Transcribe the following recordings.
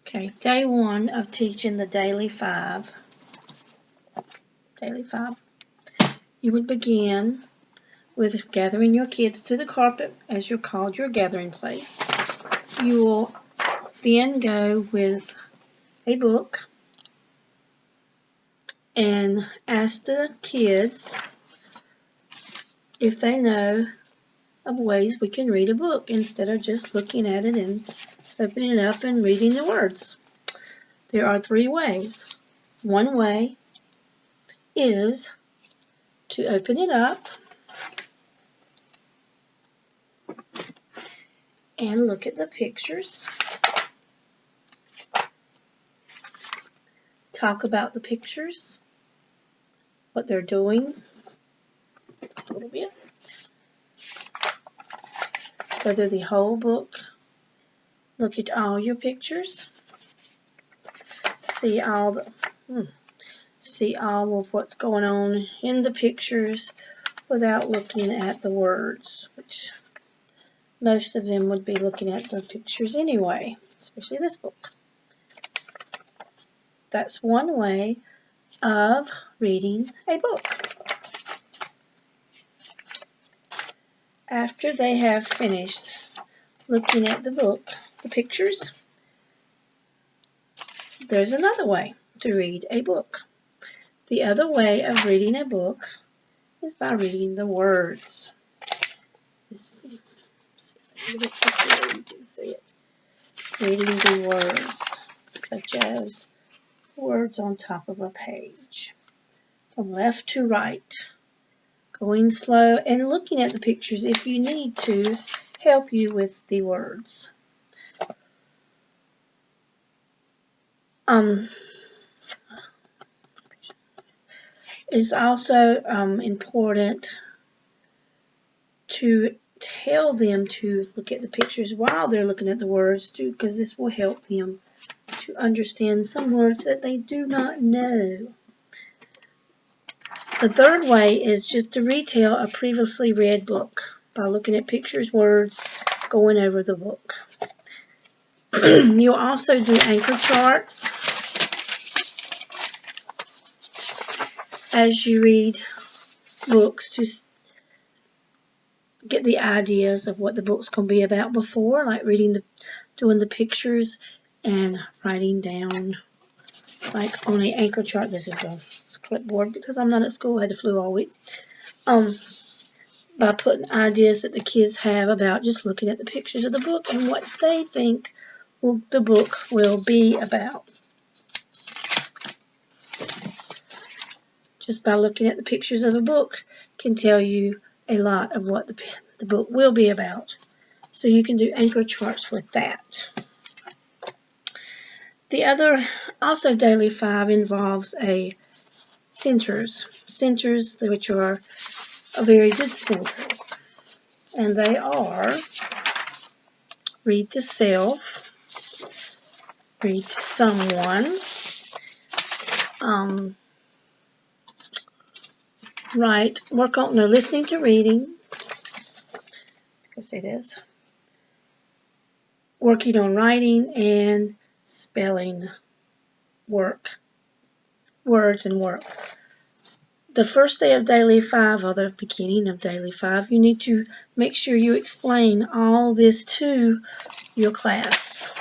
Okay, day 1 of teaching the Daily 5. You would begin with gathering your kids to the carpet as you're called your gathering place. You will then go with a book and ask the kids if they know of ways we can read a book instead of just looking at it and opening it up and reading the words. There are 3 ways. One way is to open it up and look at the pictures. Talk about the pictures, what they're doing a little bit. Go through the whole book. Look at all your pictures. See all of what's going on in the pictures without looking at the words, which most of them would be looking at the pictures anyway, especially this book. That's one way of reading a book. After they have finished looking at the book, the pictures, there's another way to read a book. The other way of reading a book is by reading the words. You can see it. Reading the words, such as words on top of a page, from left to right, going slow and looking at the pictures if you need to help you with the words. It's also important to tell them to look at the pictures while they're looking at the words too, because this will help them to understand some words that they do not know. The third way is just to retell a previously read book by looking at pictures, words, going over the book. You'll also do anchor charts as you read books to get the ideas of what the book's going to be about before, like doing the pictures and writing down, like on an anchor chart. This is a clipboard because I'm not at school. I had the flu all week. By putting ideas that the kids have about just looking at the pictures of the book and what they think the book will be about. Just by looking at the pictures of a book can tell you a lot of what the book will be about. So you can do anchor charts with that. The other, also Daily 5, involves centers. Centers which are very good centers. And they are read to self, read to someone, work on listening to reading. You can see this. Working on writing and spelling work. Words and work. The first day of Daily 5, or the beginning of Daily 5, you need to make sure you explain all this to your class.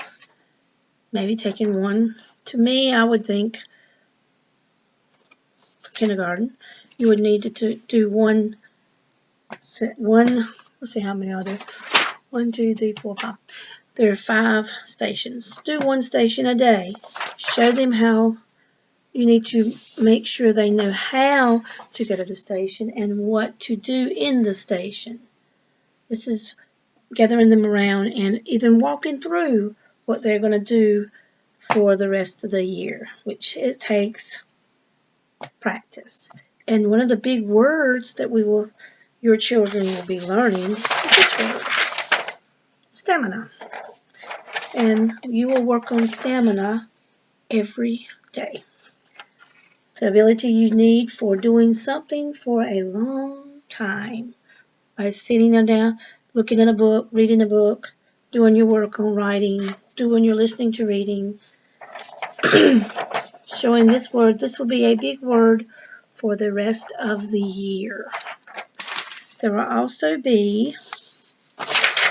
Maybe taking one. To me, I would think for kindergarten, you would need to do one, let's see how many are there. 1, 2, 3, 4, 5. There are 5 stations. Do one station a day. Show them how. You need to make sure they know how to go to the station and what to do in the station. This is gathering them around and even walking through what they're going to do for the rest of the year, which it takes practice. And one of the big words that your children will be learning is this word, stamina. And you will work on stamina every day. The ability you need for doing something for a long time. By sitting down, looking at a book, reading a book, doing your work on writing, doing your listening to reading, showing this word. This will be a big word for the rest of the year. There will also be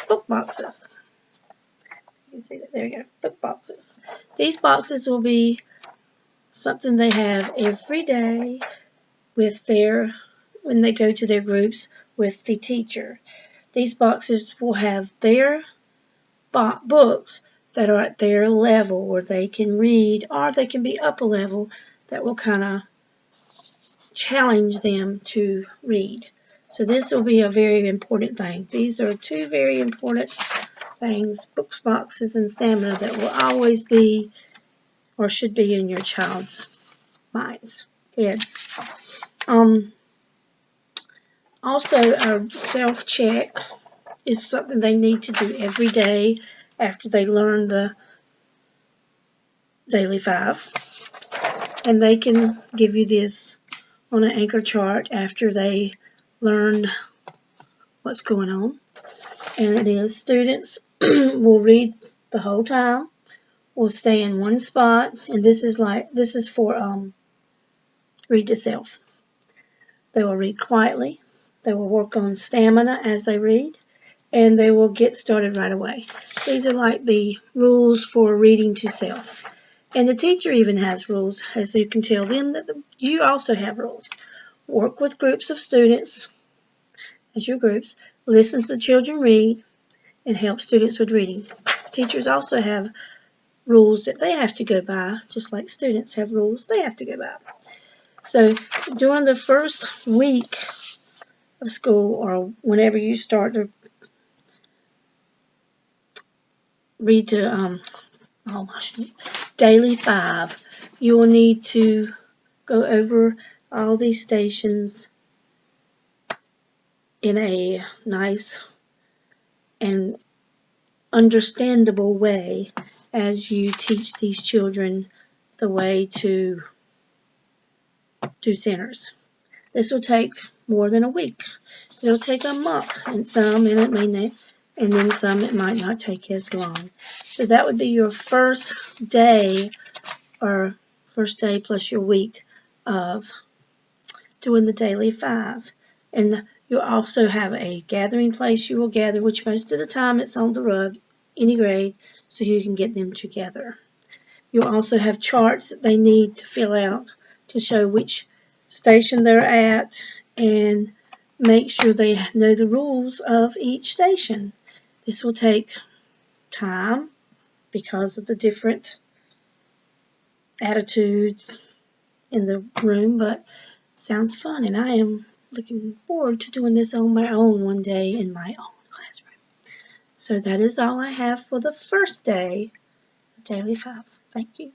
book boxes. You can see that. There you go. Book boxes. These boxes will be something they have every day with when they go to their groups with the teacher. These boxes will have their books that are at their level where they can read, or they can be up a level that will kind of challenge them to read. So this will be a very important thing. These are two very important things, books, boxes, and stamina, that will always be or should be in your child's minds, heads. Also, a self-check is something they need to do every day after they learn the Daily 5. And they can give you this on an anchor chart after they learn what's going on. And it is, students will read the whole time, will stay in one spot, and this is for read to self. They will read quietly, they will work on stamina as they read, and they will get started right away. These are like the rules for reading to self. And the teacher even has rules, as you can tell them that you also have rules. Work with groups of students as your groups, listen to the children read, and help students with reading. Teachers also have rules that they have to go by, just like students have rules they have to go by. So during the first week of school, or whenever you start to read to Daily 5, you will need to go over all these stations in a nice and understandable way as you teach these children the way to do centers. This will take more than a week. It'll take a month, and some, and it may not, and then some it might not take as long. So that would be your first day, or first day plus your week of doing the Daily 5. And you'll also have a gathering place you will gather, which most of the time it's on the rug, any grade, so you can get them together. You'll also have charts that they need to fill out to show which station they're at, and make sure they know the rules of each station. This will take time because of the different attitudes in the room, but sounds fun, and I am looking forward to doing this on my own one day in my own classroom. So that is all I have for the first day of Daily 5. Thank you.